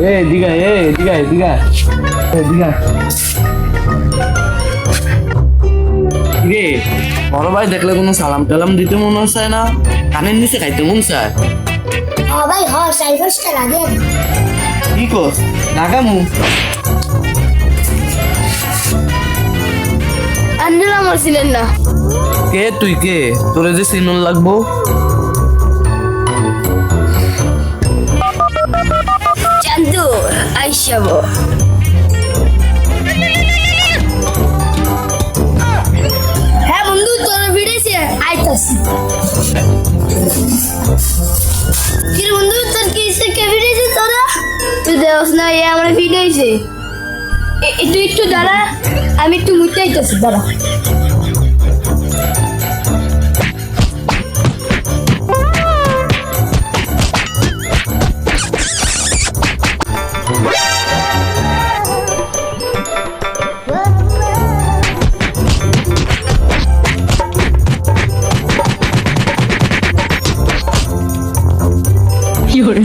এদিকে এদিকে এদিকে এদিকে রে বড় ভাই দেখলে কোনো সালাম টালাম দিতে মন চায় না, কানের নিচে খাইতে মন চায়। হ্যাঁ ভাই হ 4-5 টা লাগে। কি কস লাগামু? আন্নারা আমার ছিলেন না। কে তুই কে? তোরে যে সিনন লাগবো। চান্দু আইসাবো। হ্যাঁ বন্ধু তোর ভিড়েছে আইতাছি। কি রে বন্ধু তোর কি এসে কে ভিড়েছে তোরা? তুই দেখ না এ আমার ভিড়েছে। তুই একটু দাঁড়া, আমি একটু মুইতে আইতাছি, দাঁড়া। কি হলো?